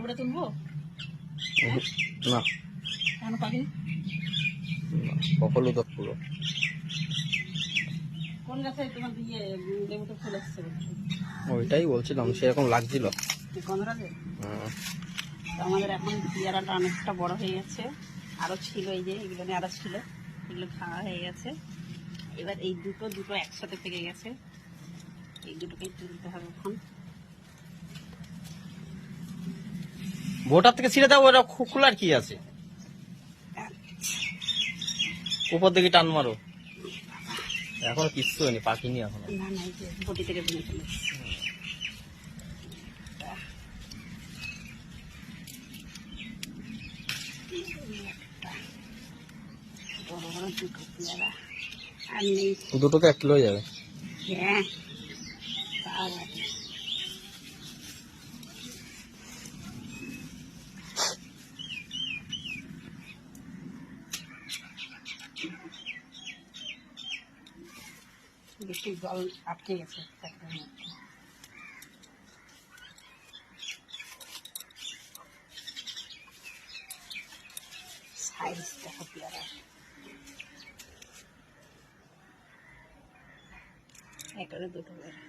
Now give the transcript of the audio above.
উড়ে তুলবো না কেন পাখিনি কপাল উদক পুরো। কোন গাছে তোমার দিয়ে লেবুটা ফুল এসছে ওইটাই বলছিলাম, সেরকম লাগছিল। গন্ধরাজে আমাদের এখন পেয়ারাটা অনেকটা বড় হয়ে গেছে, আরো ছিল এই যে এগুলো নিয়ে আরো ছিল, এগুলো খাওয়া হয়ে গেছে। এবার এই দুটো একসাথে থেকে গেছে, এই দুটোকেই তুলতে হবে এখন। ভোটার থেকে ছিঁড়ে দাও, ওটা খোলার কি আছে, উপর দিকে টান মারো। এখনো কিচ্ছু হয়নি, পাখিনি এখনো। না না, এই যে বটি থেকে ভেঙে চলে এসেছে। বড় বড় দুটো পেয়ারা আর নেই। দুটোতে 1 কিলো হয়ে যাবে। হ্যাঁ তাও আছে। বেশি জল আটকে গেছে সাইজ দেখো পেয়ারা, একটা দুটো পেয়ারা।